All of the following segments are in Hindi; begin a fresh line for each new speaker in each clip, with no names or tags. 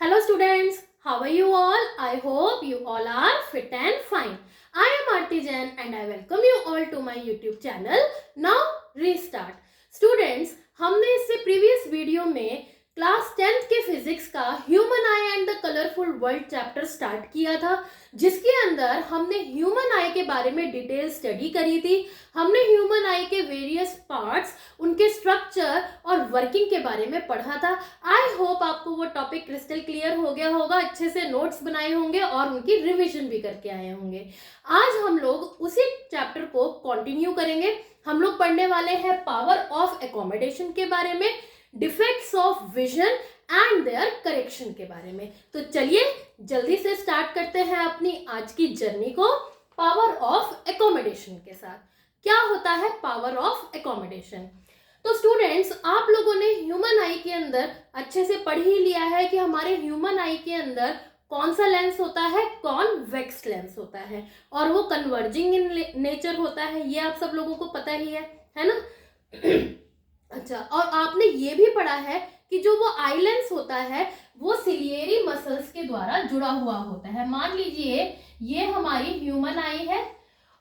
Hello students, how are you all? I hope you all are fit and fine. I am Aarti Jain and I welcome you all to my YouTube channel. Now restart. Students, हमने इससे प्रीवियस वीडियो में क्लास 10th के फिजिक्स का human I and the colourful world chapter start किया था, जिसके अंदर हमने ह्यूमन आई के बारे में डिटेल स्टडी करी थी। हमने ह्यूमन आई के वेरियस पार्ट्स, उनके स्ट्रक्चर और वर्किंग के बारे में पढ़ा था। आई होप आपको वो टॉपिक क्रिस्टल क्लियर हो गया होगा, अच्छे से नोट्स बनाए होंगे और उनकी रिविजन भी करके आए होंगे। आज हम लोग उसी चैप्टर को कंटिन्यू करेंगे। हम लोग पढ़ने वाले हैं पावर ऑफ एकोमोडेशन के बारे में, defects of vision and their correction के बारे में। तो चलिए जल्दी से स्टार्ट करते हैं अपनी आज की जर्नी को पावर ऑफ एकोमोडेशन के साथ। क्या होता है पावर ऑफ एकोमोडेशन? तो स्टूडेंट्स, आप लोगों ने ह्यूमन आई के अंदर अच्छे से पढ़ ही लिया है कि हमारे ह्यूमन आई के अंदर कौन सा लेंस होता है, कॉन्वेक्स लेंस होता है, और वो कन्वर्जिंग इन नेचर होता है। ये आप सब लोगों को पता ही है ना? अच्छा, और आपने ये भी पढ़ा है कि जो वो आई लेंस होता है वो सिलियरी मसल्स के द्वारा जुड़ा हुआ होता है। मान लीजिए ये हमारी ह्यूमन आई है,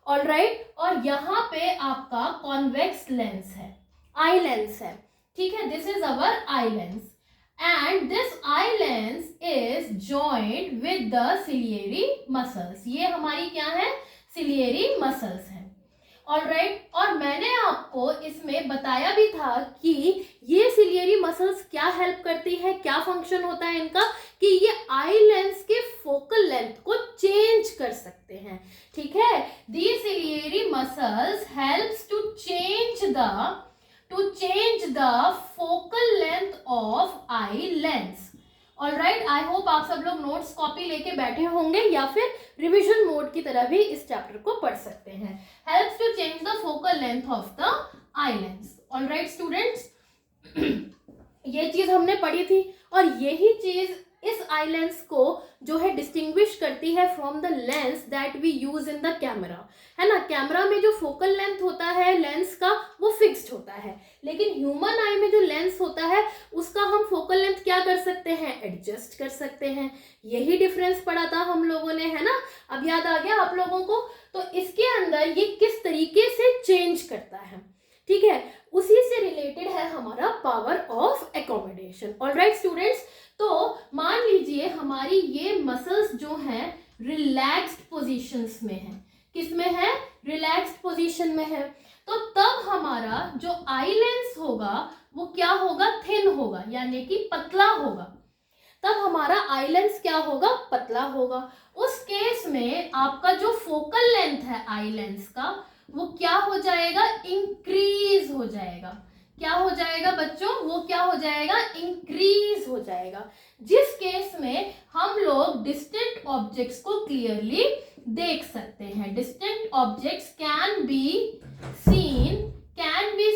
ऑलराइट, और यहाँ पे आपका कॉन्वेक्स लेंस है, आई लेंस है, ठीक है। This is our eye lens and this eye lens is joined with the ciliary muscles. ये हमारी क्या है? ciliary muscles है, ऑलराइट। और मैंने आपको इसमें बताया भी था कि ये ciliary muscles क्या हेल्प करती है, क्या फंक्शन होता है इनका, कि ये आई लेंस के फोकल लेंथ को चेंज कर सकते हैं, ठीक है। These ciliary muscles helps to change the focal length of eye lens. Alright, I hope आप सब लोग नोट्स कॉपी लेके बैठे होंगे या फिर रिवीजन मोड की तरह भी इस चैप्टर को पढ़ सकते हैं। Helps to change the focal length of the eye lens. Alright students, ये चीज हमने पढ़ी थी और यही चीज इस आई लेंस को जो है डिस्टिंग्विश करती है from the lens that we use in the camera, है ना। कैमरा में जो फोकल लेंथ होता है लेंस का वो फिक्स्ड होता है, लेकिन ह्यूमन आई में जो लेंस होता है उसका हम फोकल लेंथ क्या कर सकते हैं? एडजस्ट कर सकते हैं। यही डिफरेंस पड़ा था हम लोगों ने, है ना। अब याद आ गया आप लोगों को? तो इसके अंदर ये किस तरीके से चेंज करता है, ठीक है, उसी से रिलेटेड है हमारा power of accommodation. Alright students, तो मान लीजिए हमारी ये मसल्स जो हैं रिलैक्स्ड पोजीशंस में है। किस में है? रिलैक्स्ड पोजीशन में है। तो तब हमारा जो आई लेंस होगा वो क्या होगा? थिन होगा, यानी कि पतला होगा। तब हमारा आई लेंस क्या होगा? पतला होगा। उस केस में आपका जो फोकल लेंथ है आई लेंस का वो क्या हो जाएगा? इंक्रीज हो जाएगा। क्या हो जाएगा बच्चों? वो क्या हो जाएगा? इंक्रीज हो जाएगा, जिस केस में हम लोग डिस्टेंट ऑब्जेक्ट्स को क्लियरली देख सकते हैं। Distant objects can be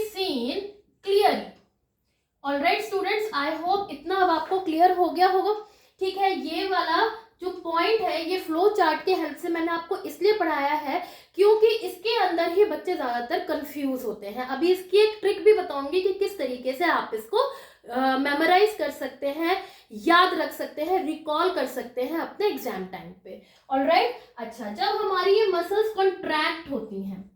seen clearly. Alright students, I hope इतना अब आपको क्लियर हो गया होगा, ठीक है। ये वाला जो पॉइंट है ये फ्लो चार्ट के हेल्प से मैंने आपको इसलिए पढ़ाया है क्योंकि इसके अंदर ही बच्चे ज्यादातर कंफ्यूज होते हैं। अभी इसकी एक ट्रिक भी बताऊंगी कि किस तरीके से आप इसको मेमोराइज कर सकते हैं, याद रख सकते हैं, रिकॉल कर सकते हैं अपने एग्जाम टाइम पे। ऑलराइट, अच्छा, जब हमारी ये मसल्स कॉन्ट्रैक्ट होती हैं,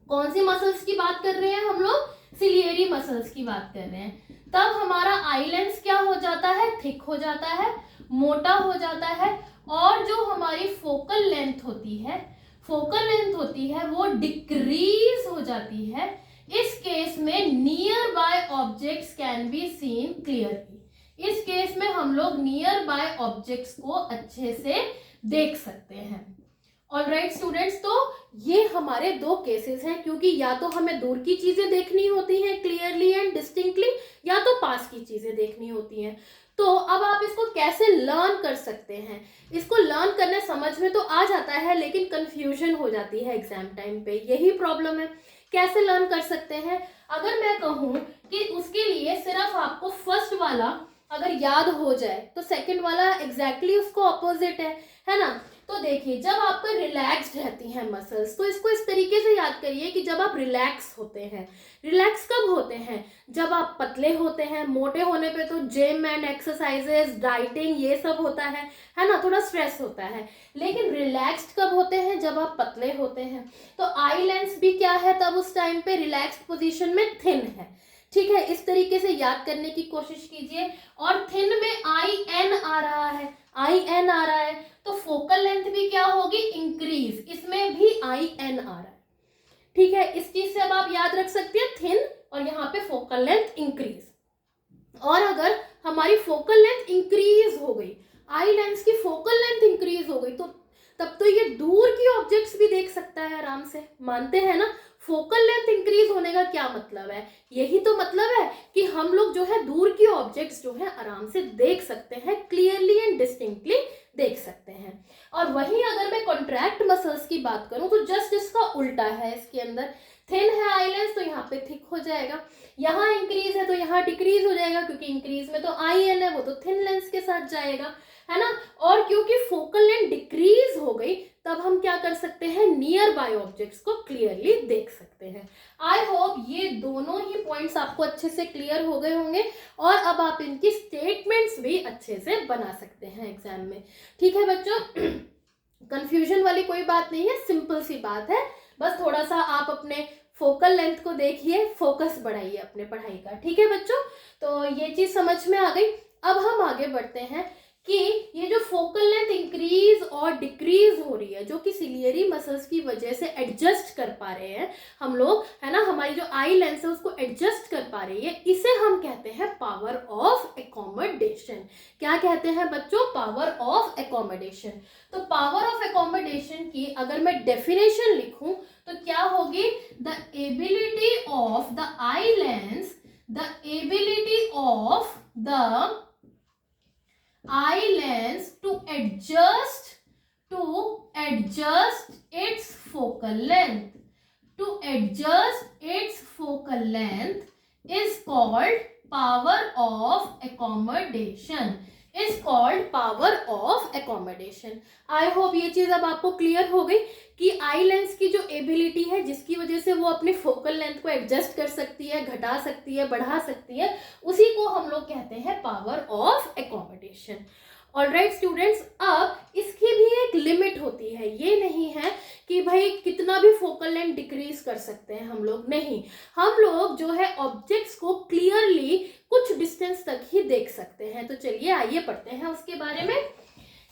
कौन सी मसल्स की बात कर रहे हैं हम लोग? सिलियरी मसल्स की बात कर रहे हैं। तब हमारा आई लेंस क्या हो जाता है? थिक हो जाता है, मोटा हो जाता है, और जो हमारी फोकल लेंथ होती है वो डिक्रीज हो जाती है। इस केस में near by objects can be seen clearly. इस केस में हम लोग नियर बाय ऑब्जेक्ट्स को अच्छे से देख सकते हैं। ऑलराइट स्टूडेंट्स, तो ये हमारे दो केसेस हैं, क्योंकि या तो हमें दूर की चीजें देखनी होती हैं क्लियरली एंड डिस्टिंक्टली, या तो पास की चीजें देखनी होती हैं। तो अब आप इसको कैसे लर्न कर सकते हैं? इसको लर्न करने समझ में तो आ जाता है, लेकिन कंफ्यूजन हो जाती है एग्जाम टाइम पे, यही प्रॉब्लम है। कैसे लर्न कर सकते हैं? अगर मैं कहूँ कि उसके लिए सिर्फ आपको फर्स्ट वाला अगर याद हो जाए तो सेकंड वाला एग्जैक्टली उसको अपोजिट है ना। तो देखिए, जब आपका रिलैक्स्ड रहती हैं मसल्स, तो इसको इस तरीके से याद करिए कि जब आप रिलैक्स होते हैं, रिलैक्स कब होते हैं? जब आप पतले होते हैं। मोटे होने पे तो जिम एंड एक्सरसाइजेस, डाइटिंग, ये सब होता है ना, थोड़ा स्ट्रेस होता है। लेकिन रिलैक्स्ड कब होते हैं? जब आप पतले होते हैं। तो आई लेंस भी क्या है तब उस टाइम पे? रिलैक्स्ड पोजीशन में थिन है। ठीक है, इस तरीके से याद करने की कोशिश कीजिए। और थिन में आई एन आ रहा है, आई एन आ रहा है, तो फोकल लेंथ भी क्या होगी? इंक्रीज। इसमें भी आई एन आ रहा है। ठीक है, इस चीज से अब आप याद रख सकते हैं, थिन और यहाँ पे फोकल लेंथ इंक्रीज। और अगर हमारी फोकल लेंथ इंक्रीज हो गई, आई लेंस की फोकल लेंथ इंक्रीज हो गई, तो तब तो ये दूर की ऑब्जेक्ट्स भी देख सकता है आराम से। मानते हैं ना? फोकल लेंथ इंक्रीज होने का क्या मतलब है? यही तो मतलब है कि हम लोग जो है दूर की ऑब्जेक्ट्स जो है आराम से देख सकते हैं, क्लियरली एंड डिस्टिंक्टली देख सकते हैं। और वहीं अगर मैं कॉन्ट्रैक्ट मसल्स की बात करूं तो जस्ट इसका उल्टा है। इसके अंदर थिन है आई लेंस, तो यहाँ पे थिक हो जाएगा। यहाँ इंक्रीज है तो यहाँ डिक्रीज हो जाएगा, क्योंकि इंक्रीज में तो आई एन है, वो तो थिन लेंस के साथ जाएगा, है ना। और क्योंकि फोकल लेंथ डिक्रीज हो गई, तब हम क्या कर सकते हैं? नियर बाय ऑब्जेक्ट्स को क्लियरली देख सकते हैं। आई होप ये दोनों ही पॉइंट्स आपको अच्छे से क्लियर हो गए होंगे, और अब आप इनकी स्टेटमेंट्स भी अच्छे से बना सकते हैं एग्जाम में। ठीक है बच्चों, कंफ्यूजन वाली कोई बात नहीं है, सिंपल सी बात है। बस थोड़ा सा आप अपने फोकल लेंथ को देखिए, फोकस बढ़ाइए अपने पढ़ाई का। ठीक है बच्चों, तो ये चीज समझ में आ गई। अब हम आगे बढ़ते हैं कि ये जो फोकल लेंथ इंक्रीज और डिक्रीज हो रही है, जो कि सिलियरी मसल्स की वजह से एडजस्ट कर पा रहे हैं हम लोग, है ना, हमारी जो आई लेंस है उसको एडजस्ट कर पा रही है, इसे हम कहते हैं पावर ऑफ एकोमोडेशन। क्या कहते हैं बच्चों? Power of accommodation. तो पावर ऑफ एकोमोडेशन की अगर मैं डेफिनेशन लिखूं तो क्या होगी? The ability of the eye lens, the ability of the eye lens to adjust its focal length, is called power of accommodation, I hope ये चीज अब आपको क्लियर हो गई कि आई लेंस की जो एबिलिटी है, जिसकी वजह से वो अपनी फोकल लेंथ को एडजस्ट कर सकती है, घटा सकती है, बढ़ा सकती है, उसी को हम लोग कहते हैं power of accommodation. Alright students, अब इसकी भी एक लिमिट होती है। ये नहीं है कि भाई कितना भी फोकल लेंथ डिक्रीज कर सकते हैं हम लोग, नहीं। हम लोग जो है ऑब्जेक्ट्स को क्लियरली कुछ डिस्टेंस तक ही देख सकते हैं। तो चलिए आइए पढ़ते हैं उसके बारे में।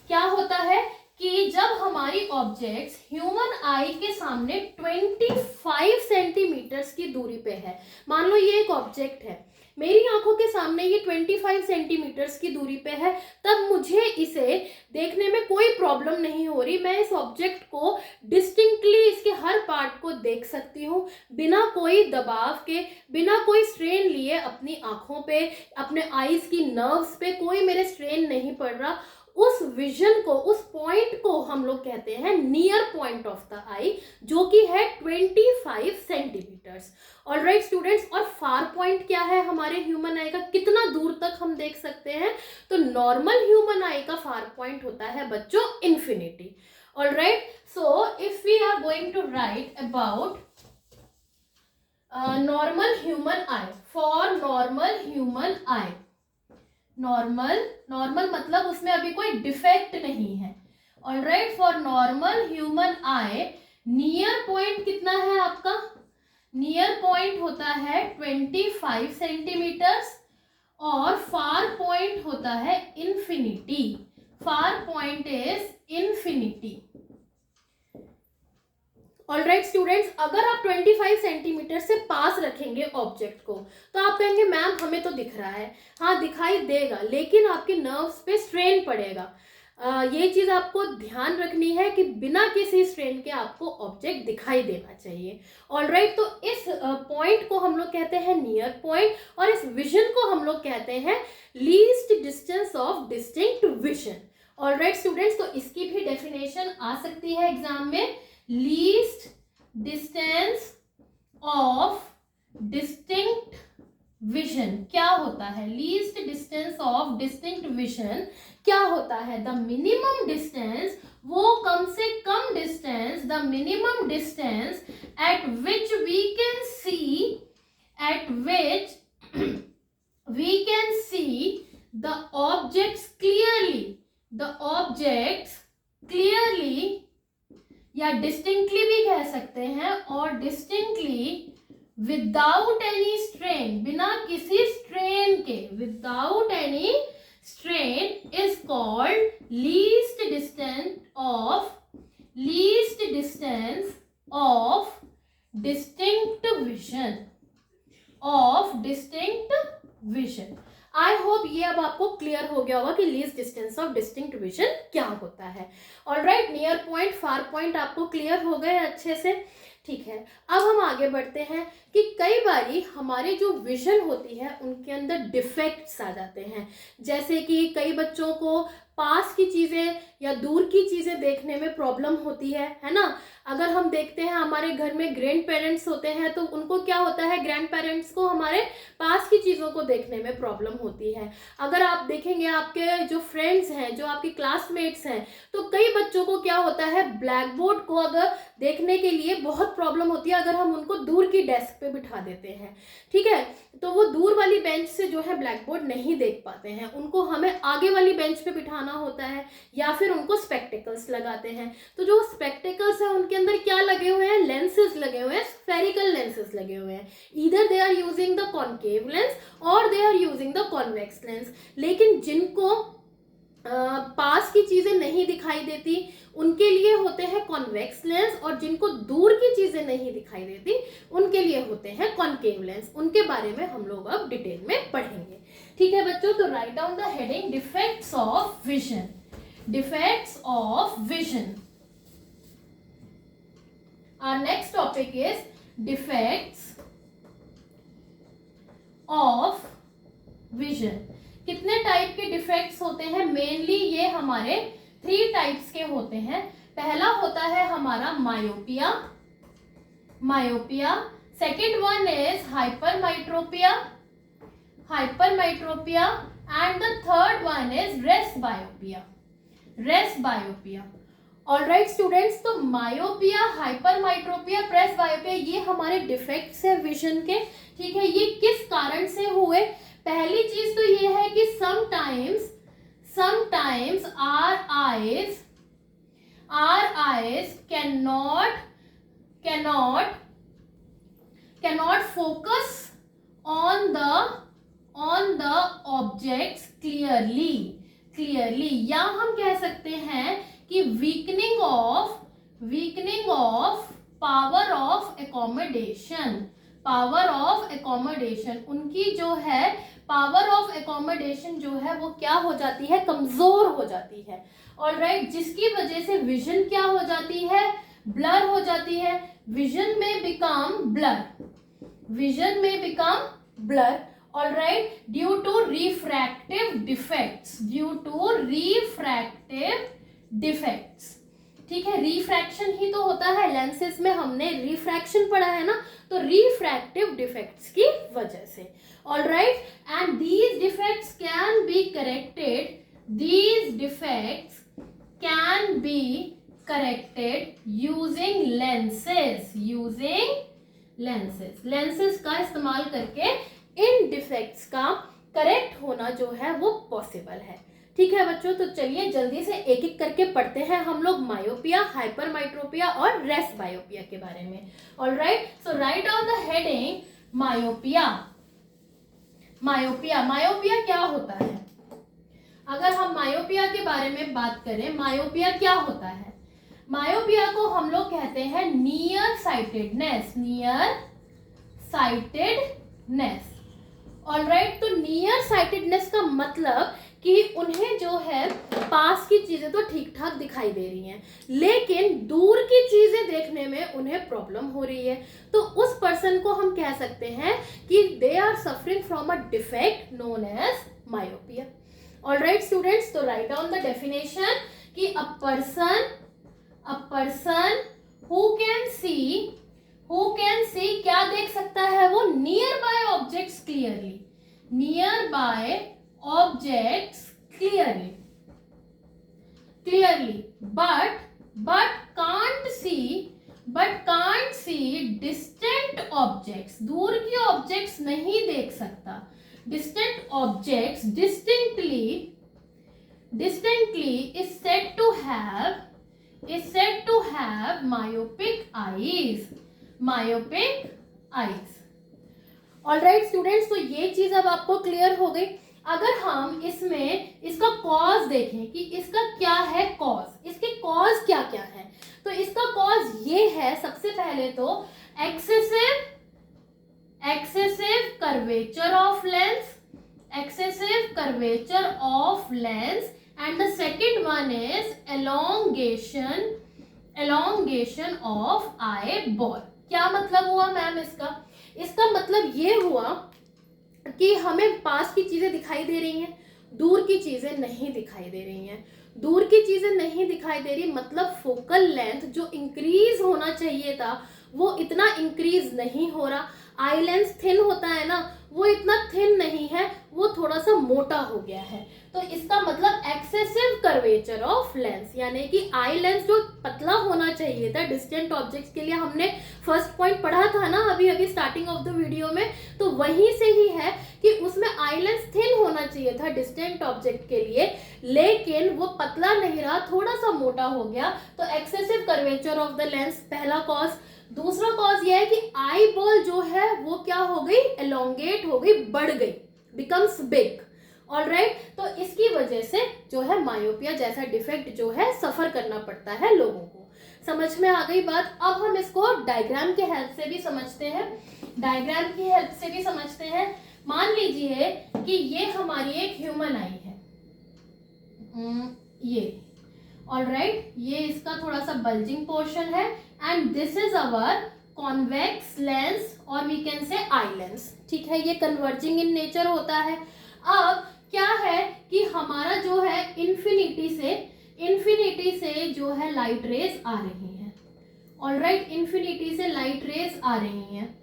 क्या होता है कि जब हमारी ऑब्जेक्ट्स ह्यूमन आई के सामने 25 सेंटीमीटर्स की दूरी पे है, मान लो ये एक ऑब्जेक्ट है, मेरी आंखों के सामने ये 25 सेंटीमीटर्स की दूरी पे है, तब मुझे इसे देखने में कोई प्रॉब्लम नहीं हो रही। मैं इस ऑब्जेक्ट को डिस्टिंक्टली इसके हर पार्ट को देख सकती हूँ, बिना कोई दबाव के, बिना कोई स्ट्रेन लिए। अपनी आंखों पे, अपने आईज की नर्व्स पे कोई मेरे स्ट्रेन नहीं पड़ रहा। उस विजन को, उस पॉइंट को हम लोग कहते हैं नियर पॉइंट ऑफ द आई, जो कि है 25 सेंटीमीटर्स। ऑलराइट स्टूडेंट्स, और फार पॉइंट क्या है हमारे ह्यूमन आई का? कितना दूर तक हम देख सकते हैं? तो नॉर्मल ह्यूमन आई का फार पॉइंट होता है बच्चों infinity. Alright, so if we are going to write about normal human eye, for normal human eye, normal मतलब उसमें अभी कोई डिफेक्ट नहीं है। Alright, for normal human eye, near point कितना है आपका? नियर पॉइंट होता है 25 सेंटीमीटर्स, और फार पॉइंट होता है infinity. Far point is infinity. Alright students, अगर आप 25 सेंटीमीटर से पास रखेंगे ऑब्जेक्ट को, तो आप कहेंगे मैम हमें तो दिख रहा है। हाँ, दिखाई देगा, लेकिन आपके नर्व्स पे स्ट्रेन पड़ेगा। ये चीज आपको ध्यान रखनी है कि बिना किसी स्ट्रेन के आपको ऑब्जेक्ट दिखाई देना चाहिए। ऑलराइट, तो इस पॉइंट को हम लोग कहते हैं नियर पॉइंट, और इस विजन को हम लोग कहते हैं least distance of distinct vision. Alright students, तो इसकी भी डेफिनेशन आ सकती है एग्जाम में। Least distance of distinct vision क्या होता है, least distance of distinct vision क्या होता है, द मिनिमम डिस्टेंस, वो कम से कम distance, the minimum distance at which we can see, at which we can see the objects clearly, the objects clearly या distinctly भी कह सकते हैं, और distinctly without any strain, बिना किसी strain के, without any strain is called least distance of distinct vision, of distinct vision. I hope ये अब आपको क्लियर हो गया होगा कि least distance of distinct vision क्या होता है। Alright, near point, far point आपको क्लियर हो गए अच्छे से, ठीक है। अब हम आगे बढ़ते हैं कि कई बारी हमारे जो विजन होती है उनके अंदर डिफेक्ट्स आ जाते हैं, जैसे कि कई बच्चों को पास की चीज़ें या दूर की चीज़ें देखने में प्रॉब्लम होती है ना। अगर हम देखते हैं हमारे घर में ग्रैंड पेरेंट्स होते हैं तो उनको क्या होता है, ग्रैंड पेरेंट्स को हमारे पास की चीज़ों को देखने में प्रॉब्लम होती है। अगर आप देखेंगे आपके जो फ्रेंड्स हैं, जो आपके क्लासमेट्स हैं, तो कई बच्चों को क्या होता है, ब्लैक बोर्ड को अगर देखने के लिए बहुत प्रॉब्लम होती है अगर हम उनको दूर की डेस्क पे बिठा देते हैं, ठीक है। तो वो दूर वाली बेंच से जो है ब्लैक बोर्ड नहीं देख पाते हैं, उनको हमें आगे वाली बेंच पे बिठाना होता है, या फिर उनको स्पेक्टिकल्स लगाते हैं। तो जो स्पेक्टिकल्स हैं उनके अंदर क्या लगे हुए हैं, लेंसेज लगे हुए हैं, स्फेरिकल लेंसेज लगे हुए हैं। Either they are using the concave lens और they are using the convex lens. लेकिन जिनको पास की चीजें नहीं दिखाई देती उनके लिए होते हैं कॉन्वेक्स लेंस, और जिनको दूर की चीजें नहीं दिखाई देती उनके लिए होते हैं कॉनकेव लेंस। उनके बारे में हम लोग अब डिटेल में पढ़ेंगे, ठीक है बच्चों। तो right down the heading defects of vision, defects of vision. Our next topic is defects of vision. कितने टाइप के डिफेक्ट्स होते हैं, मेनली ये हमारे 3 टाइप्स के होते हैं। पहला होता है हमारा myopia, second one is hypermetropia, and the third one is presbyopia. Alright students, तो मायोपिया, हाइपरमेट्रोपिया, प्रेसबायोपिया ये हमारे डिफेक्ट्स है विजन के, ठीक है। ये किस कारण से हुए, पहली चीज तो ये है कि sometimes our eyes cannot focus on the objects clearly, या हम कह सकते हैं कि weakening of power of accommodation, उनकी जो है पावर ऑफ एकोमोडेशन जो है वो क्या हो जाती है, कमजोर हो जाती है। ऑलराइट, जिसकी वजह से विजन क्या हो जाती है, ब्लर हो जाती है। विजन में become blur, alright, due to refractive defects, ठीक है। रिफ्रैक्शन ही तो होता है, लेंसेज में हमने रिफ्रैक्शन पढ़ा है ना, तो रिफ्रैक्टिव डिफेक्ट्स की वजह से। Alright, and these defects can be corrected using lenses का इस्तेमाल करके इन डिफेक्ट्स का करेक्ट होना जो है वो पॉसिबल है, ठीक है बच्चों। तो चलिए जल्दी से एक एक करके पढ़ते हैं हम लोग मायोपिया, हाइपरमेट्रोपिया और रेस्ट बायोपिया के बारे में। Alright, so right down the heading myopia क्या होता है। अगर हम मायोपिया के बारे में बात करें, मायोपिया क्या होता है, मायोपिया को हम लोग कहते हैं नियर साइटेडनेस। ऑलराइट, तो नियर साइटेडनेस का मतलब कि उन्हें जो है पास की चीजें तो ठीक ठाक दिखाई दे रही हैं, लेकिन दूर की चीजें देखने में उन्हें प्रॉब्लम हो रही है। तो उस पर्सन को हम कह सकते हैं कि they are suffering from a defect known as myopia. Alright students, तो राइट डाउन द डेफिनेशन कि a person who who can see, क्या देख सकता है वो, nearby objects clearly, nearby objects clearly, clearly, but can't see distant objects, दूर की ऑब्जेक्ट्स नहीं देख सकता, distant objects distinctly is said to have myopic eyes, alright students, तो ये चीज अब आपको क्लियर हो गई। अगर हम इसमें इसका कॉज देखें कि इसका क्या है कॉज, इसके कॉज क्या क्या है, तो इसका कॉज ये है, सबसे पहले तो excessive curvature of lens, and the second one is elongation of eyeball। क्या मतलब हुआ मैम इसका मतलब ये हुआ कि हमें पास की चीजें दिखाई दे रही हैं, दूर की चीजें नहीं दिखाई दे रही हैं, दूर की चीजें नहीं दिखाई दे रही, मतलब फोकल लेंथ जो इंक्रीज होना चाहिए था वो इतना इंक्रीज नहीं हो रहा, आई लेंस थिन होता है ना, वो इतना थिन नहीं है, वो थोड़ा सा मोटा हो गया है। तो इसका मतलब एक्सेसिव कर्वेचर ऑफ लेंस, यानी कि आई लेंस जो पतला होना चाहिए था डिस्टेंट ऑब्जेक्ट्स के लिए, हमने फर्स्ट पॉइंट पढ़ा था ना अभी स्टार्टिंग ऑफ द वीडियो में, तो वहीं से ही है कि उसमें आई लेंस थिन होना चाहिए था डिस्टेंट ऑब्जेक्ट के लिए, लेकिन वो पतला नहीं रहा, थोड़ा सा मोटा हो गया, तो excessive curvature of the lens पहला कॉज। दूसरा कॉज ये है कि आई बॉल जो है वो क्या हो गई, एलोंगेट हो गई, बढ़ गई, बिकम्स बिग, ऑलराइट। तो इसकी वजह से जो है मायोपिया जैसा डिफेक्ट जो है सफर करना पड़ता है लोगों को। समझ में आ गई बात। अब हम इसको डायग्राम के हेल्प से भी समझते हैं, मान लीजिए कि ये हमारी एक ह्यूमन आई है, ये ऑलराइट, ये इसका थोड़ा सा बल्जिंग पोर्शन है, and this is our convex lens और we can say eye lens, ठीक है, ये कन्वर्जिंग इन नेचर होता है। अब क्या है कि हमारा जो है इन्फिनिटी से जो है लाइट रेज आ रही है, ऑलराइट, इन्फिनिटी से लाइट रेज आ रही हैं,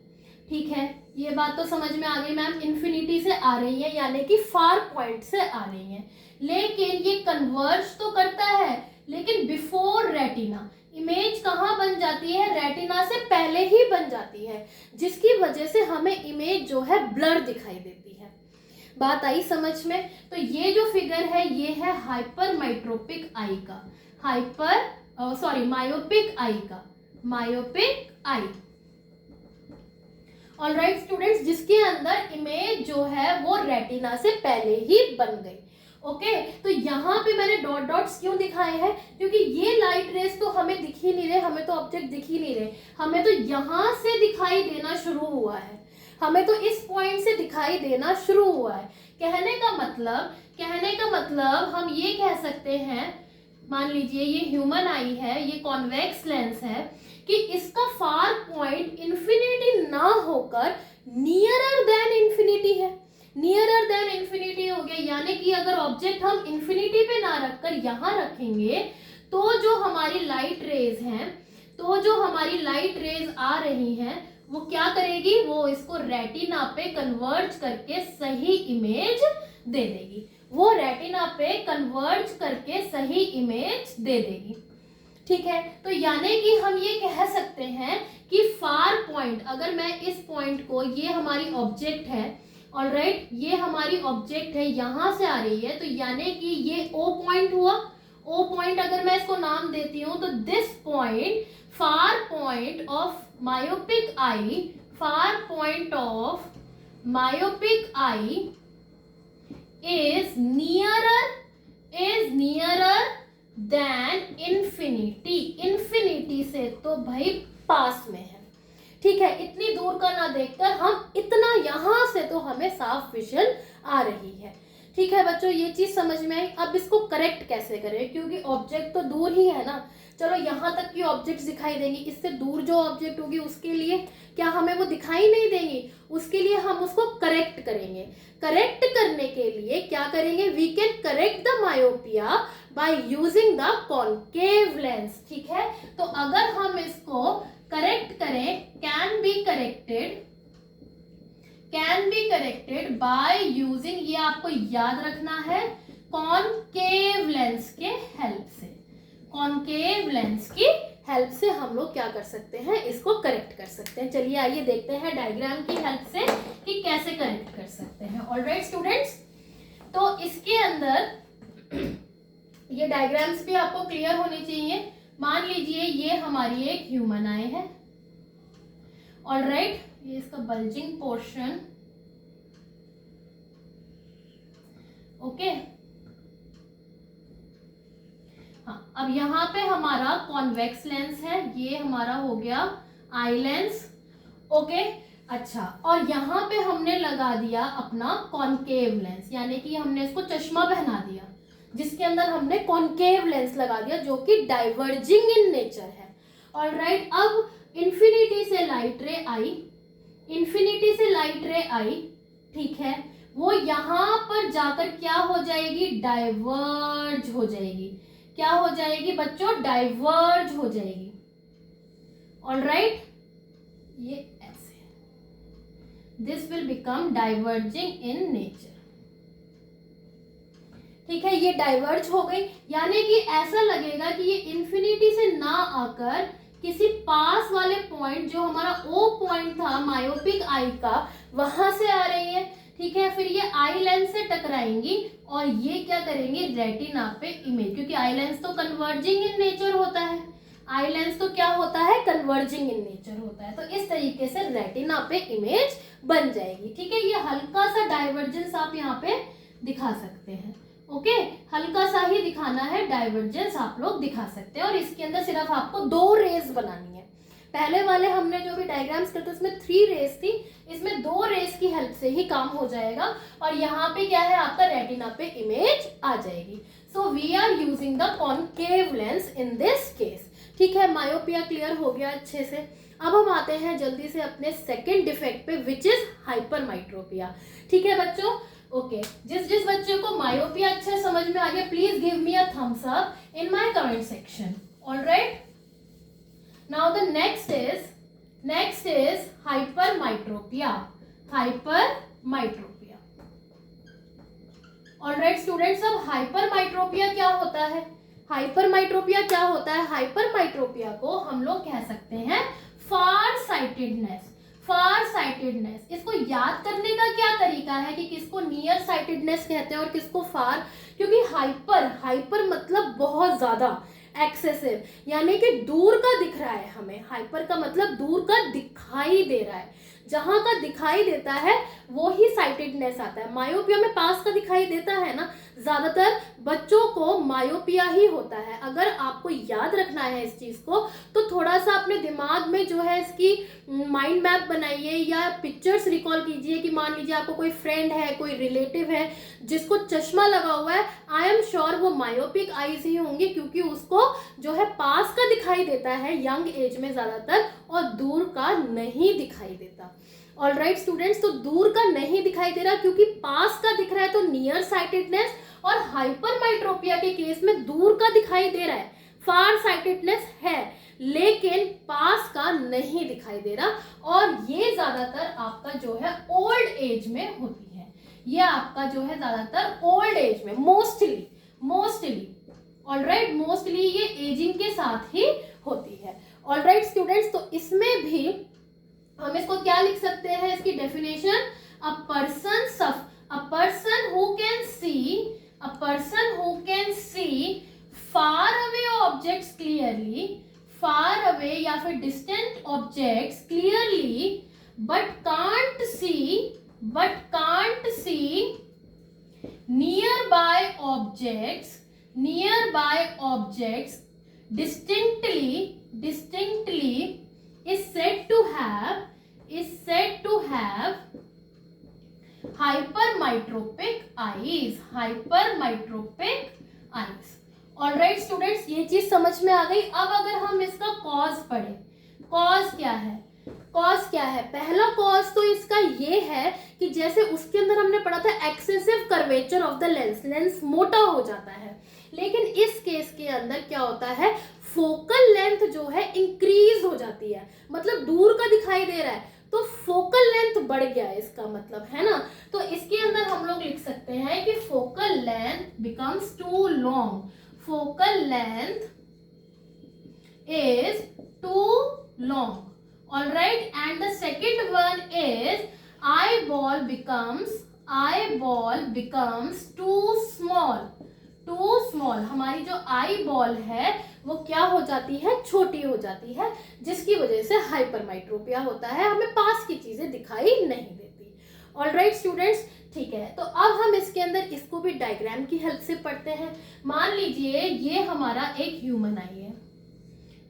ठीक है, ये बात तो समझ में आ गई मैम, इन्फिनिटी से आ रही है यानी कि फार पॉइंट से आ रही है, लेकिन ये कन्वर्ज तो करता है, लेकिन बिफोर रेटिना, इमेज कहाँ बन जाती है, रेटिना से पहले ही बन जाती है, जिसकी वजह से हमें इमेज जो है ब्लर दिखाई देती है। बात आई समझ में। तो ये जो फिगर है ये है मायोपिक आई, ऑलराइट स्टूडेंट्स, जिसके अंदर इमेज जो है वो रेटिना से पहले ही बन गई। ओके, तो यहाँ पे मैंने डॉट डॉट्स क्यों दिखाए हैं, क्योंकि ये लाइट रेस तो हमें दिख ही नहीं रहे, हमें तो ऑब्जेक्ट दिख ही नहीं रहे, हमें तो यहाँ से दिखाई देना शुरू हुआ है, हमें तो इस पॉइंट से दिखाई देना शुरू हुआ है। कहने का मतलब हम ये कह सकते हैं, मान लीजिए ये ह्यूमन आई है, ये कॉन्वेक्स लेंस है, कि इसका फार पॉइंट इन्फिनिटी ना होकर नियरर देन इन्फिनिटी है, नियरर देन इन्फिनिटी हो गया, यानी कि अगर ऑब्जेक्ट हम इन्फिनिटी पे ना रखकर यहाँ रखेंगे तो जो हमारी लाइट रेज आ रही हैं वो क्या करेगी, वो इसको रेटिना पे कन्वर्ज करके सही इमेज दे देगी, ठीक है। तो यानी कि हम ये कह सकते हैं कि फार पॉइंट, अगर मैं इस पॉइंट को, ये हमारी ऑब्जेक्ट है, ऑलराइट, ये हमारी ऑब्जेक्ट है, यहां से आ रही है, तो यानी कि ये ओ पॉइंट हुआ, ओ पॉइंट अगर मैं इसको नाम देती हूं तो this point, far point of myopic eye is nearer than infinity से तो भाई पास में है, ठीक है, इतनी दूर का ना देखकर हम इतना यहां से तो हमें साफ विजन आ रही है, ठीक है बच्चों, ये चीज समझ में आई। अब इसको करेक्ट कैसे करें, क्योंकि ऑब्जेक्ट तो दूर ही है ना, चलो यहाँ तक की ऑब्जेक्ट्स दिखाई देंगी, इससे दूर जो ऑब्जेक्ट होगी उसके लिए क्या हमें वो दिखाई नहीं देंगी, उसके लिए हम उसको करेक्ट करेंगे। करेक्ट करने के लिए क्या करेंगे, we can correct the myopia by using the concave lens, ठीक है। तो अगर हम इसको करेक्ट करें, can be corrected by using, ये आपको याद रखना है, कॉनकेव लेंस के हेल्प से। कॉनकेव लेंस की हेल्प से हम लोग क्या कर सकते हैं, इसको करेक्ट कर सकते हैं। चलिए आइए देखते हैं डायग्राम की हेल्प से कि कैसे करेक्ट कर सकते हैं। ऑलराइट स्टूडेंट्स, तो इसके अंदर ये डायग्राम्स भी आपको क्लियर होने चाहिए। मान लीजिए ये हमारी एक ह्यूमन आई है। ऑलराइट, ये इसका बल्जिंग पोर्शन, ओके। हाँ, अब यहाँ पे हमारा कॉन्वेक्स लेंस है, ये हमारा हो गया आई लेंस, ओके। अच्छा, और यहाँ पे हमने लगा दिया अपना कॉनकेव लेंस, यानी कि हमने इसको चश्मा पहना दिया जिसके अंदर हमने कॉनकेव लेंस लगा दिया जो कि डाइवर्जिंग इन नेचर है। ऑलराइट, अब इन्फिनिटी से लाइट रे आई, ठीक है, वो यहां पर जाकर क्या हो जाएगी, डाइवर्ज हो जाएगी। क्या हो जाएगी बच्चों, डाइवर्ज हो जाएगी। ऑलराइट, ये ऐसे, this will become diverging in nature, ठीक है। ये डाइवर्ज हो गई, यानी कि ऐसा लगेगा कि ये इन्फिनिटी से ना आकर किसी पास वाले पॉइंट, जो हमारा ओ पॉइंट था मायोपिक आई का, वहां से आ रही है, ठीक है। फिर ये आई लेंस से टकराएंगी और ये क्या करेंगे, रेटिना पे इमेज, क्योंकि आई लेंस तो कन्वर्जिंग इन नेचर होता है, आई लेंस तो क्या होता है, कन्वर्जिंग इन नेचर होता है। तो इस तरीके से रेटिना पे इमेज बन जाएगी, ठीक है। ये हल्का सा डाइवर्जेंस आप यहाँ पे दिखा सकते हैं, ओके। हल्का सा ही दिखाना है, डाइवर्जेंस आप लोग दिखा सकते हैं। और इसके अंदर सिर्फ आपको 2 रेज बनानी है। पहले वाले हमने जो भी डायग्राम्स करते उसमें 3 रेज थी, इसमें 2 रेज की हेल्प से ही काम हो जाएगा। और यहाँ पे क्या है, आपका रेटिना पे इमेज आ जाएगी। So we are using the concave lens in this case, ठीक है। मायोपिया क्लियर हो गया अच्छे से। अब हम आते हैं जल्दी से अपने सेकेंड डिफेक्ट पे, विच इज हाइपरमाइट्रोपिया, ठीक है बच्चों, ओके। जिस बच्चे को मायोपिया अच्छे समझ में आ गया, please give me a thumbs up in my comment section. Alright, now the next is hypermetropia. Alright students, अब हाइपरमाइट्रोपिया क्या होता है, हाइपरमाइट्रोपिया को हम लोग कह सकते हैं फार साइटेडनेस। इसको याद करने का क्या तरीका है कि किसको नियर साइटेडनेस कहते हैं और किसको फार, क्योंकि हाइपर मतलब बहुत ज्यादा, एक्सेसिव, यानी कि दूर का दिख रहा है हमें। हाइपर का मतलब दूर का दिखाई दे रहा है, जहां का दिखाई देता है वो ही साइटेडनेस आता है। मायोपिया में पास का दिखाई देता है ना, ज्यादातर बच्चों को मायोपिया ही होता है। अगर आपको याद रखना है इस चीज को, तो थोड़ा सा अपने दिमाग में जो है इसकी माइंड मैप बनाइए या पिक्चर्स रिकॉल कीजिए कि मान लीजिए आपको कोई फ्रेंड है, कोई रिलेटिव है जिसको चश्मा लगा हुआ है, आई एम श्योर वो मायोपिक आईज ही होंगे, क्योंकि उसको जो है पास का दिखाई देता है यंग एज में ज्यादातर, और दूर का नहीं दिखाई देता। ऑलराइट स्टूडेंट्स, तो दूर का नहीं दिखाई दे रहा क्योंकि पास का दिख रहा है, तो नियर साइटेडनेस। और हाइपरमाइट्रोपिया के केस में दूर का दिखाई दे रहा है, फार साइटेडनेस है, लेकिन पास का नहीं दिखाई दे रहा। और ये ज्यादातर आपका जो है ओल्ड एज में होती है, ये आपका जो है ज्यादातर ओल्ड एज में, मोस्टली ऑलराइट, मोस्टली ये एजिंग के साथ ही होती है। ऑलराइट स्टूडेंट्स, तो इसमें भी हम इसको क्या लिख सकते हैं, इसकी definition, a person who can C far away objects clearly, far away या फिर distant objects clearly, but can't C near by objects distinctly is said to have hypermetropic eyes. Alright students, ये चीज समझ में आ गई। अब अगर हम इसका कॉज पढ़े, कॉज क्या है, पहला कॉज तो इसका ये है कि कि जैसे उसके अंदर हमने पढ़ा था excessive curvature of the lens, lens मोटा हो जाता है, लेकिन इस केस के अंदर क्या होता है, फोकल लेंथ जो है इंक्रीज हो जाती है, मतलब दूर का दिखाई दे रहा है तो फोकल लेंथ बढ़ गया है इसका मतलब, है ना। तो इसके अंदर हम लोग लिख सकते हैं कि focal length becomes too long, focal length is too long. All right, and the second one is eyeball becomes too small. too small, हमारी जो आई बॉल है वो क्या हो जाती है, छोटी हो जाती है, जिसकी वजह से हाइपरमाइट्रोपिया होता है, हमें पास की चीजें दिखाई नहीं देती। ऑल राइट स्टूडेंट्स, ठीक है, तो अब हम इसके अंदर इसको भी डायग्राम की हेल्प से पढ़ते हैं। मान लीजिए ये हमारा एक ह्यूमन आई है,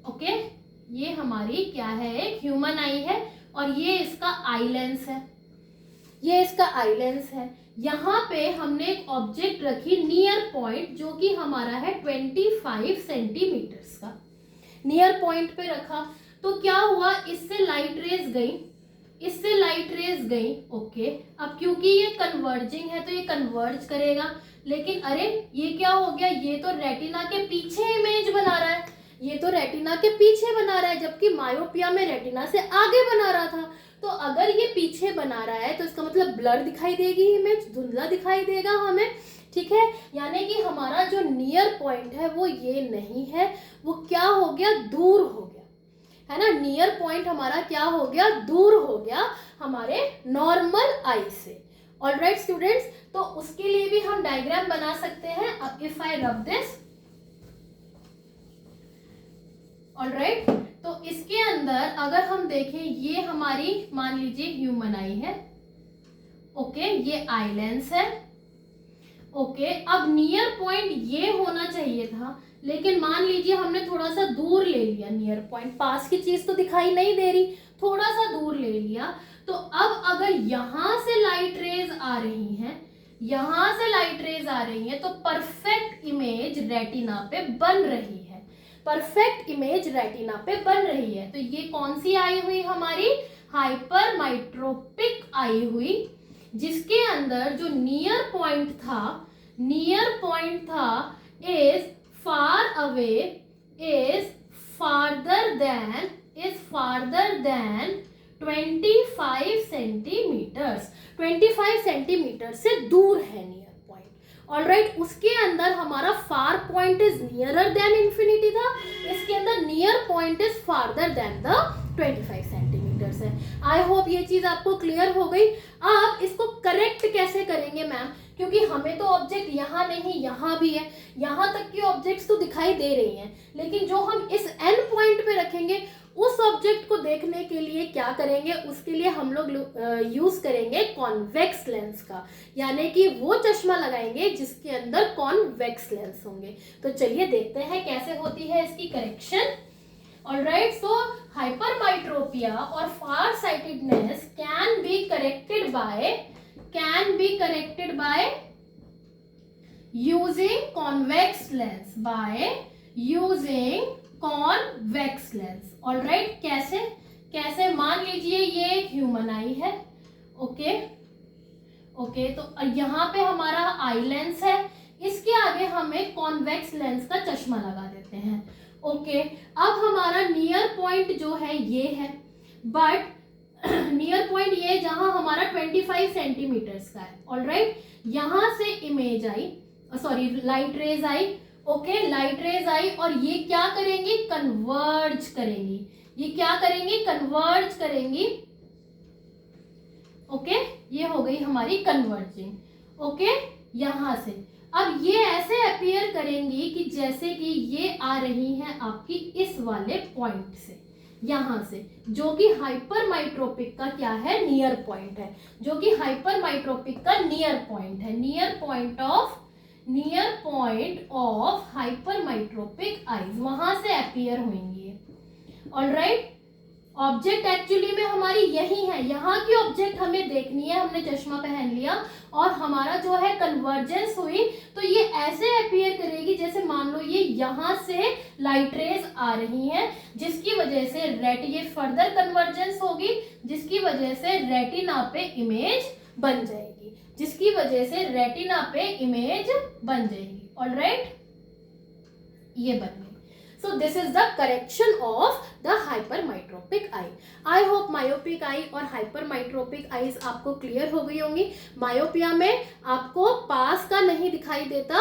ओके, ये हमारी क्या है, एक ह्यूमन आई है, और ये इसका आई लेंस है, ये इसका आई लेंस है। यहाँ पे हमने एक ऑब्जेक्ट रखी नियर पॉइंट, जो कि हमारा है 25 सेंटीमीटर्स का, नियर पॉइंट पे रखा। तो क्या हुआ, इससे लाइट रेज गई, इससे लाइट रेज गई, ओके। अब क्योंकि ये कन्वर्जिंग है तो ये कन्वर्ज करेगा, लेकिन अरे ये क्या हो गया, ये तो रेटिना के पीछे इमेज बना रहा है, ये तो रेटिना के पीछे बना रहा है, जबकि मायोपिया में रेटिना से आगे बना रहा था। तो अगर ये पीछे बना रहा है तो इसका मतलब ब्लर दिखाई देगी, इमेज धुंधला दिखाई देगा हमें, ठीक है। यानी कि हमारा जो नियर पॉइंट है वो ये नहीं है, वो क्या हो गया, दूर हो गया, है ना। नियर पॉइंट हमारा क्या हो गया, दूर हो गया हमारे नॉर्मल आई से। ऑल राइट स्टूडेंट्स, तो उसके लिए भी हम डायग्राम बना सकते हैं। अब if I rub this, all right, तो इसके अंदर अगर हम देखें, ये हमारी मान लीजिए ह्यूमन आई है, ओके, ये आई लेंस है, ओके। अब नियर पॉइंट ये होना चाहिए था, लेकिन मान लीजिए हमने थोड़ा सा दूर ले लिया नियर पॉइंट, पास की चीज तो दिखाई नहीं दे रही, थोड़ा सा दूर ले लिया। तो अब अगर यहां से लाइट रेज आ रही हैं, यहां से लाइट रेज आ रही है, तो परफेक्ट इमेज रेटिना पे बन रही है, परफेक्ट इमेज रेटिना पे बन रही है। तो ये कौन सी आई हुई, हमारी हाइपरमाइट्रोपिक आई हुई, जिसके अंदर जो नियर पॉइंट था is far away, is farther than 25 centimetres, 25 centimetre से दूर है नियर पॉइंट। ऑल राइट, उसके अंदर हमारा far point is nearer than infinity था, इसके अंदर near point is farther than the 25 centimetres है। आई होप ये चीज आपको क्लियर हो गई। आप इसको करेक्ट कैसे करेंगे मैम, क्योंकि हमें तो ऑब्जेक्ट यहाँ नहीं यहाँ भी है, यहाँ तक की ऑब्जेक्ट्स तो दिखाई दे रही हैं, लेकिन जो हम इस एंड पॉइंट पे रखेंगे उस ऑब्जेक्ट को देखने के लिए क्या करेंगे, उसके लिए हम लोग यूज करेंगे कॉन्वेक्स लेंस का, यानी कि वो चश्मा लगाएंगे जिसके अंदर कॉन्वेक्स लेंस होंगे। तो चलिए देखते हैं कैसे होती है इसकी करेक्शन। ऑलराइट, सो हाइपरमाइट्रोपिया और फार sightedness can be corrected by using convex lens, convex lens. All right, कैसे मान लीजिए ये एक ह्यूमन आई है, ओके, तो यहाँ पे हमारा आई लेंस है, इसके आगे हम एक कॉन्वेक्स लेंस का चश्मा लगा देते हैं, ओके। अब हमारा नियर पॉइंट जो है ये है, बट नियर पॉइंट ये जहां हमारा 25 सेंटीमीटर्स का है। ऑल राइट, यहां से image I, sorry light rays I, okay, light rays आई, और ये क्या करेंगी, कन्वर्ज करेंगी, ये क्या करेंगी, कन्वर्ज करेंगी, ओके, ये हो गई हमारी कन्वर्जिंग, ओके, यहां से। अब ये ऐसे अपीयर करेंगी कि जैसे कि ये आ रही हैं आपकी इस वाले पॉइंट से, यहां से, जो कि हाइपरमाइट्रोपिक का क्या है, नियर पॉइंट है, जो कि हाइपरमाइट्रोपिक का नियर पॉइंट है, नियर पॉइंट ऑफ हाइपरमाइट्रोपिक आईज, वहां से अपीयर होंगी। ऑल राइट, ऑब्जेक्ट एक्चुअली में हमारी यही है, यहाँ की ऑब्जेक्ट हमें देखनी है, हमने चश्मा पहन लिया और हमारा जो है कन्वर्जेंस हुई, तो ये ऐसे अपीयर करेगी जैसे मान लो ये यहाँ से लाइट रेज आ रही हैं, जिसकी वजह से ये फर्दर कन्वर्जेंस होगी, जिसकी वजह से रेटिना पे इमेज बन जाएगी, जिसकी वजह से रेटिना पे इमेज बन जाएगी। ऑलराइट, ये बन गई। So this is the correction of the hypermetropic eye. I hope myopic eye और hypermetropic eyes आपको क्लियर हो गई होंगी। मायोपिया में आपको पास का नहीं दिखाई देता,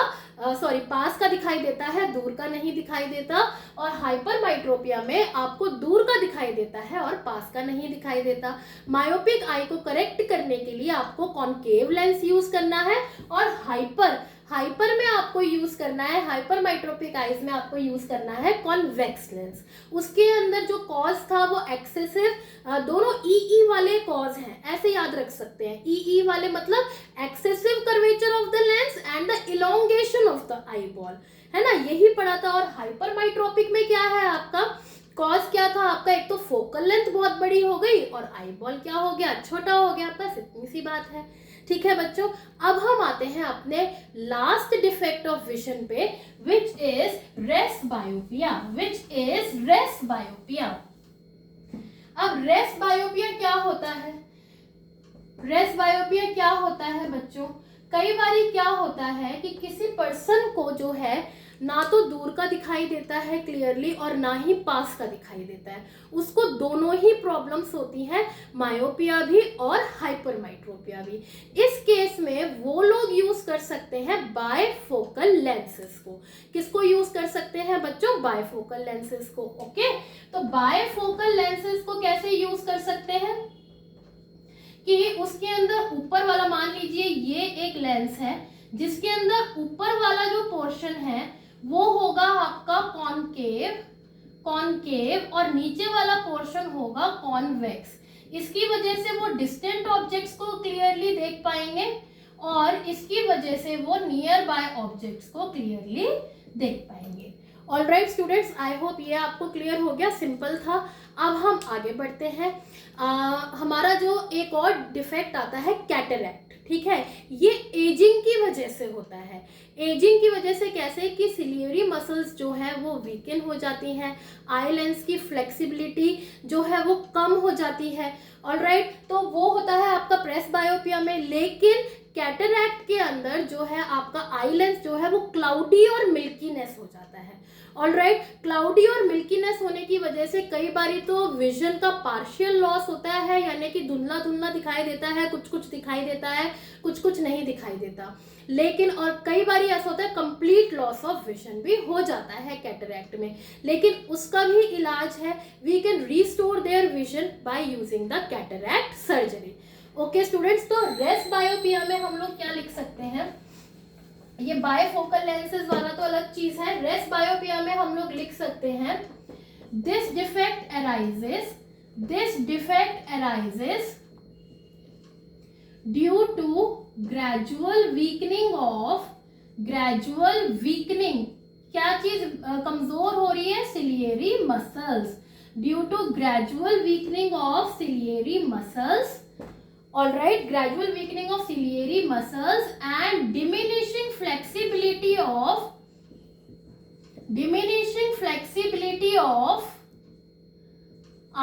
पास का दिखाई देता है, दूर का नहीं दिखाई देता, और हाइपरमाइट्रोपिया में आपको दूर का दिखाई देता है और पास का नहीं दिखाई देता। मायोपिक आई को करेक्ट करने के लिए आपको कॉनकेव लेंस यूज करना है, और हाइपर में आपको यूज करना है, हाइपरमाइट्रोपिक आइज में आपको यूज करना है कॉन्वेक्स लेंस। उसके अंदर जो कॉज था वो एक्सेसिव, दोनों ई वाले कॉज हैं, ऐसे याद रख सकते हैं। ई वाले मतलब excessive curvature of the lens and the elongation of the eye ball, है ना, यही पढ़ा था। और हाइपरमाइट्रोपिक में क्या है आपका कॉज, क्या था आपका, एक तो फोकल लेंथ बहुत बड़ी हो गई और आई बॉल क्या हो गया, छोटा हो गया, बस इतनी सी बात है। ठीक है बच्चों, अब हम आते हैं अपने लास्ट डिफेक्ट ऑफ विजन पे, विच इज रेस बायोपिया, अब रेस बायोपिया क्या होता है? रेस बायोपिया क्या होता है बच्चों? कई बारी क्या होता है कि किसी पर्सन को जो है ना तो दूर का दिखाई देता है क्लियरली और ना ही पास का दिखाई देता है, उसको दोनों ही प्रॉब्लम्स होती हैं, मायोपिया भी और हाइपरमाइट्रोपिया भी। इस केस में वो लोग यूज कर सकते हैं बायफोकल लेंसेज को। किसको यूज कर सकते हैं बच्चों? बायफोकल लेंसेज को। ओके, तो बायफोकल लेंसेज को कैसे यूज कर सकते हैं कि उसके अंदर ऊपर वाला, मान लीजिए ये एक लेंस है जिसके अंदर ऊपर वाला जो पोर्शन है वो होगा आपका कॉनकेव और नीचे वाला पोर्शन होगा कॉन्वेक्स। इसकी वजह से वो डिस्टेंट ऑब्जेक्ट्स को क्लियरली देख पाएंगे और इसकी वजह से वो नियर बाय ऑब्जेक्ट्स को क्लियरली देख पाएंगे। ऑलराइट स्टूडेंट्स, आई होप ये आपको क्लियर हो गया, सिंपल था। अब हम आगे बढ़ते हैं। हमारा जो एक और डिफेक्ट आता है कैटरैक्ट, ठीक है, ये एजिंग की वजह से होता है। एजिंग की वजह से कैसे कि सिलियरी मसल्स जो है वो वीकन हो जाती हैं, आई लेंस की फ्लेक्सिबिलिटी जो है वो कम हो जाती है। ऑलराइट, तो वो होता है आपका प्रेस बायोपिया में। लेकिन कैटरैक्ट के अंदर जो है आपका आई लेंस जो है वो क्लाउडी और मिल्कीनेस हो जाता है। ऑलराइट, क्लाउडी और मिल्कीनेस होने की वजह से कई बारी तो विजन का पार्शियल लॉस होता है, यानी कि धुंधला धुंधला दिखाई देता है, कुछ कुछ दिखाई देता है, कुछ कुछ नहीं दिखाई देता। लेकिन और कई बारी ऐसा होता है कंप्लीट लॉस ऑफ विजन भी हो जाता है कैटरैक्ट में, लेकिन उसका भी इलाज है। We can restore their vision by using the cataract surgery. Okay students, तो रेस बायोपिया में हम लोग क्या लिख सकते हैं? ये बायफोकल लेंसेज वाला तो अलग चीज है। रेस बायोपिया में हम लोग लिख सकते हैं this defect arises due to gradual weakening. क्या चीज कमजोर हो रही है? Ciliary muscles. Due to gradual weakening of ciliary muscles, alright, gradual weakening of ciliary muscles and diminishing flexibility of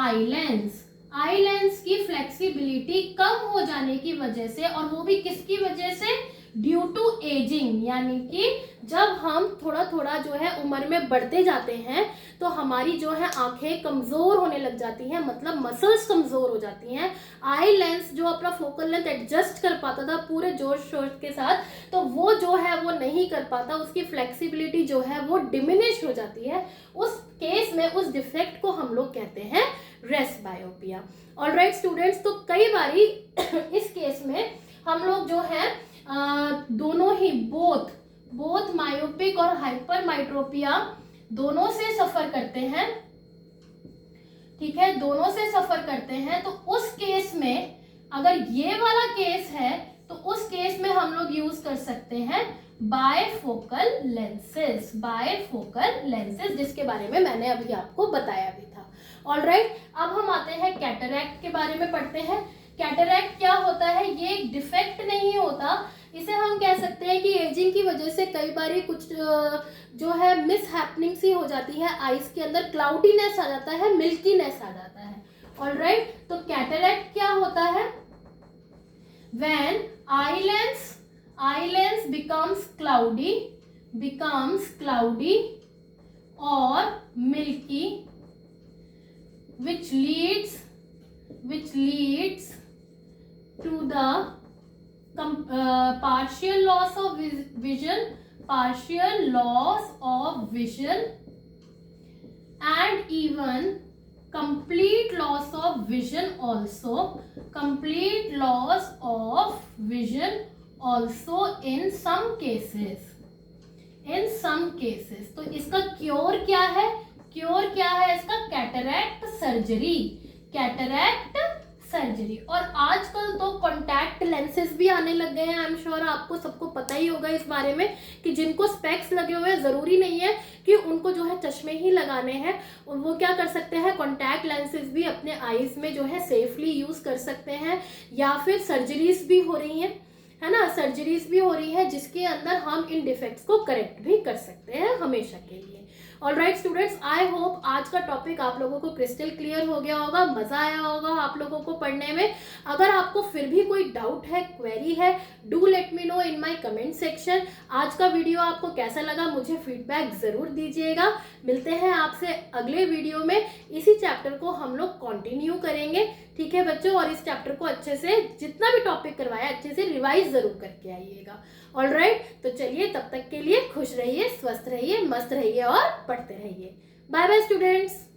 eye lens। Eye lens की फ्लेक्सिबिलिटी कम हो जाने की वजह से, और वो भी किसकी वजह से? ड्यू टू एजिंग, यानी कि जब हम थोड़ा थोड़ा जो है उम्र में बढ़ते जाते हैं तो हमारी जो है आंखें कमजोर होने लग जाती हैं, मतलब मसल्स कमजोर हो जाती हैं। आई लेंस जो अपना फोकल लेंथ एडजस्ट कर पाता था पूरे जोश शोर के साथ, तो वो जो है वो नहीं कर पाता, उसकी फ्लेक्सिबिलिटी जो है वो डिमिनिश हो जाती है। उस केस में उस डिफेक्ट को हम लोग कहते हैं रेस बायोपिया। ऑलराइट स्टूडेंट्स, तो कई बारी इस केस में हम लोग जो है दोनों ही बोथ मायोपिक और हाइपरमाइट्रोपिया दोनों से सफर करते हैं। ठीक है, दोनों से सफर करते हैं। तो उस केस में अगर ये वाला केस है तो उस केस में हम लोग यूज कर सकते हैं बायफोकल लेंसेज, जिसके बारे में मैंने अभी आपको बताया भी था। ऑलराइट, अब हम आते हैं कैटरैक्ट के बारे में पढ़ते हैं। कैटरैक्ट क्या होता है? ये एक डिफेक्ट नहीं होता, इसे हम कह सकते हैं कि एजिंग की वजह से कई बारी कुछ जो है मिस हैपनिंग सी हो जाती है, आईज के अंदर क्लाउडीनेस आ जाता है, मिल्कीनेस आ जाता है। ऑलराइट, तो कैटरैक्ट क्या होता है? when eye lens becomes cloudy or milky, which leads to the partial loss of vision and even complete loss of vision also in some cases. तो इसका क्योर क्या है? इसका कैटरैक्ट सर्जरी। और आजकल तो कॉन्टैक्ट लेंसेज भी आने लग गए हैं। आई एम श्योर आपको सबको पता ही होगा इस बारे में कि जिनको स्पेक्स लगे हुए हैं, जरूरी नहीं है कि उनको जो है चश्मे ही लगाने हैं, वो क्या कर सकते हैं, कॉन्टैक्ट लेंसेज भी अपने आईज में जो है सेफली यूज कर सकते हैं। या फिर सर्जरीज भी हो रही हैं, है ना, सर्जरीज भी हो रही है जिसके अंदर हम इन डिफेक्ट्स को करेक्ट भी कर सकते हैं हमेशा के लिए। ऑलराइट स्टूडेंट्स, आई होप आज का टॉपिक आप लोगों को क्रिस्टल क्लियर हो गया होगा, मजा आया होगा आप लोगों को पढ़ने में। अगर आपको फिर भी कोई डाउट है, क्वेरी है, do let me know in my comment section. आज का वीडियो आपको कैसा लगा मुझे फीडबैक जरूर दीजिएगा। मिलते हैं आपसे अगले वीडियो में। इसी चैप्टर को हम लोग कंटिन्यू करेंगे, ठीक है बच्चों, और इस चैप्टर को अच्छे से, जितना भी टॉपिक करवाया अच्छे से रिवाइज जरूर करके आइएगा। ऑलराइट, तो चलिए तब तक के लिए खुश रहिए, स्वस्थ रहिए, मस्त रहिए और पढ़ते रहिए। Bye bye students.